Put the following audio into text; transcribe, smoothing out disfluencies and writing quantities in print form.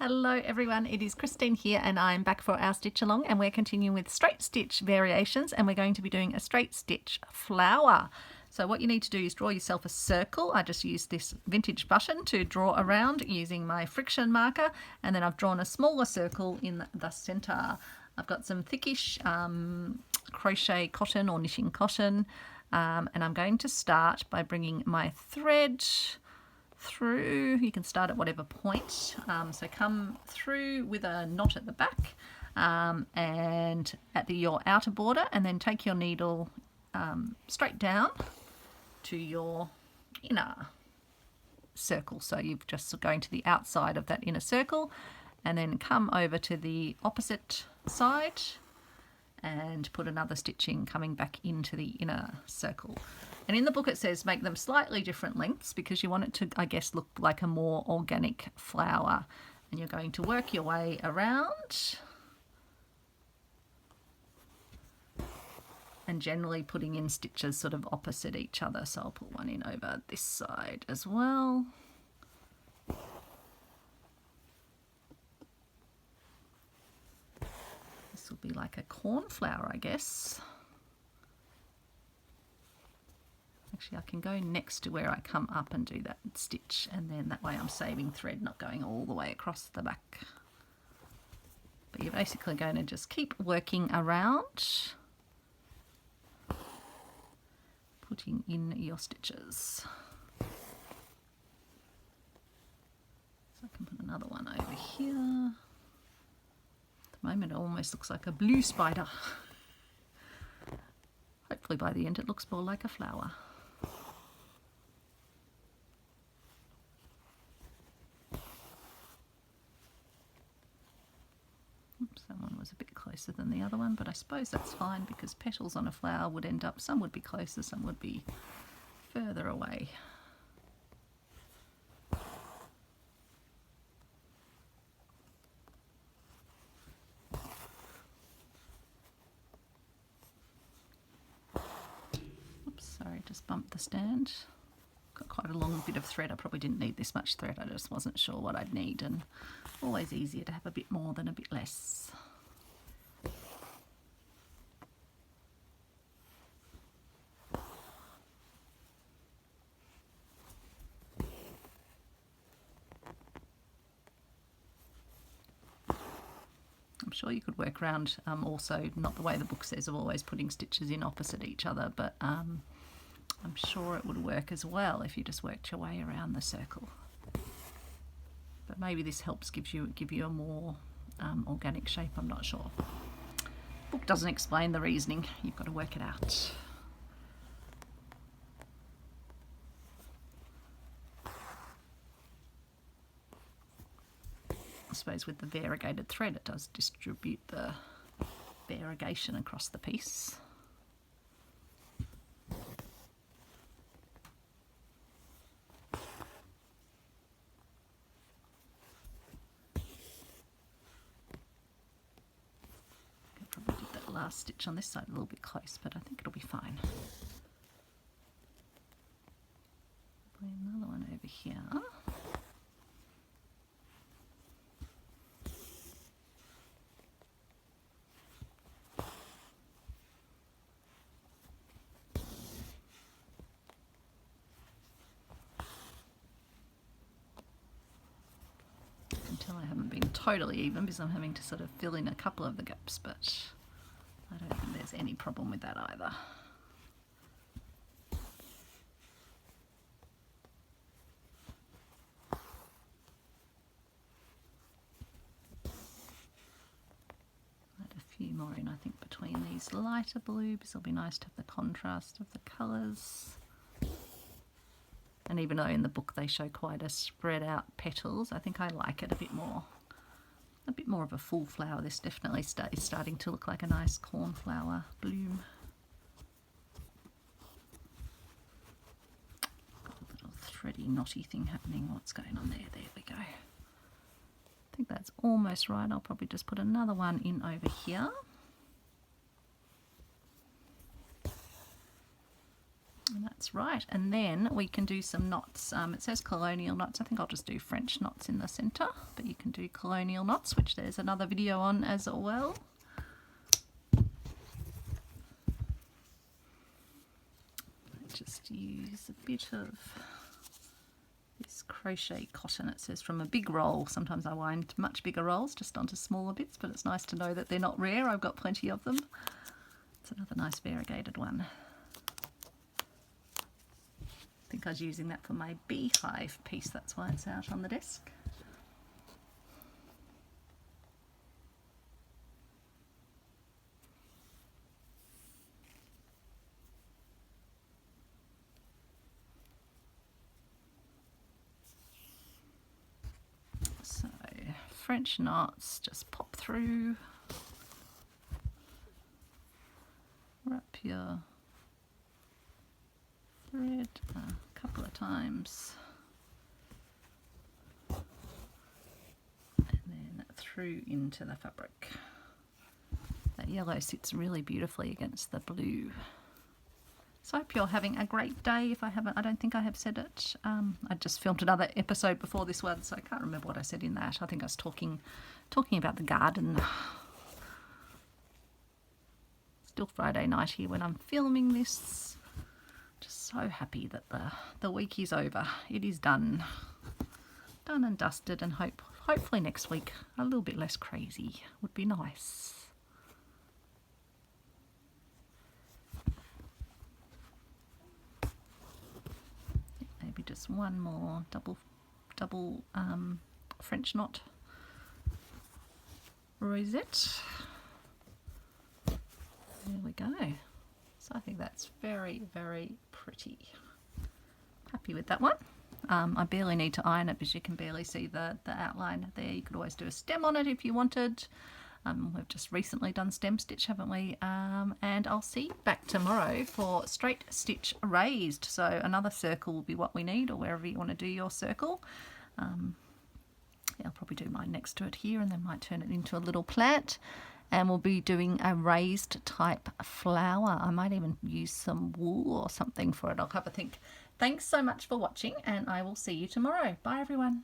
Hello everyone, it is Christine here and I'm back for our stitch along, and we're continuing with straight stitch variations, and we're going to be doing a straight stitch flower. So what you need to do is draw yourself a circle. I just used this vintage button to draw around using my friction marker, and then I've drawn a smaller circle in the center. I've got some thickish crochet cotton or knitting cotton, and I'm going to start by bringing my thread through. You can start at whatever point, so come through with a knot at the back and at your outer border, and then take your needle straight down to your inner circle. So you're just going to the outside of that inner circle, and then come over to the opposite side and put another stitching coming back into the inner circle. And in the book it says make them slightly different lengths because you want it to, I guess, look like a more organic flower. And you're going to work your way around and generally putting in stitches sort of opposite each other. So I'll put one in over this side as well. This will be like a cornflower, I guess. Actually, I can go next to where I come up and do that stitch, and then that way I'm saving thread, not going all the way across the back. But you're basically going to just keep working around, putting in your stitches. So I can put another one over here. At the moment it almost looks like a blue spider. Hopefully by the end it looks more like a flower. Oops, that one was a bit closer than the other one, but I suppose that's fine because petals on a flower would end up, some would be closer, some would be further away. Oops, sorry, just bumped the stand. Got quite a long bit of thread. I probably didn't need this much thread. I just wasn't sure what I'd need, and always easier to have a bit more than a bit less. I'm sure you could work around also, not the way the book says of always putting stitches in opposite each other, but I'm sure it would work as well if you just worked your way around the circle. But maybe this helps give you a more organic shape, I'm not sure. The book doesn't explain the reasoning, you've got to work it out. I suppose with the variegated thread it does distribute the variegation across the piece. Last stitch on this side a little bit close, but I think it'll be fine. Put another one over here. I can tell I haven't been totally even because I'm having to sort of fill in a couple of the gaps, but I don't think there's any problem with that either. Add a few more in, I think, between these lighter blue, because it'll be nice to have the contrast of the colours. And even though in the book they show quite a spread out petals, I think I like it a bit more of a full flower. This definitely is starting to look like a nice cornflower bloom. Got a little thready knotty thing happening. What's going on there? There we go. I think that's almost right. I'll probably just put another one in over here. And that's That's right. And then we can do some knots. It says colonial knots. I think I'll just do French knots in the centre, but you can do colonial knots, which there's another video on as well. Just use a bit of this crochet cotton. It says from a big roll. Sometimes I wind much bigger rolls just onto smaller bits, but it's nice to know that they're not rare. I've got plenty of them. It's another nice variegated one. I think I was using that for my beehive piece, that's why it's out on the desk. So French knots, just pop through, wrap your thread a couple of times, and then through into the fabric. That yellow sits really beautifully against the blue. So I hope you're having a great day. If I haven't, I don't think I have said it. I just filmed another episode before this one, so I can't remember what I said in that. I think I was talking about the garden. Still Friday night here when I'm filming this. Just so happy that the week is over. It is done. Done and dusted, and hopefully next week a little bit less crazy would be nice. Maybe just one more double French knot rosette. There we go. So I think that's very, very pretty. Happy with that one. I barely need to iron it because you can barely see the outline there. You could always do a stem on it if you wanted. We've just recently done stem stitch, haven't we? And I'll see you back tomorrow for straight stitch raised. So another circle will be what we need, or wherever you want to do your circle. Yeah, I'll probably do mine next to it here, and then might turn it into a little plant. And we'll be doing a raised type flower. I might even use some wool or something for it. I'll have a think. Thanks so much for watching, and I will see you tomorrow. Bye everyone.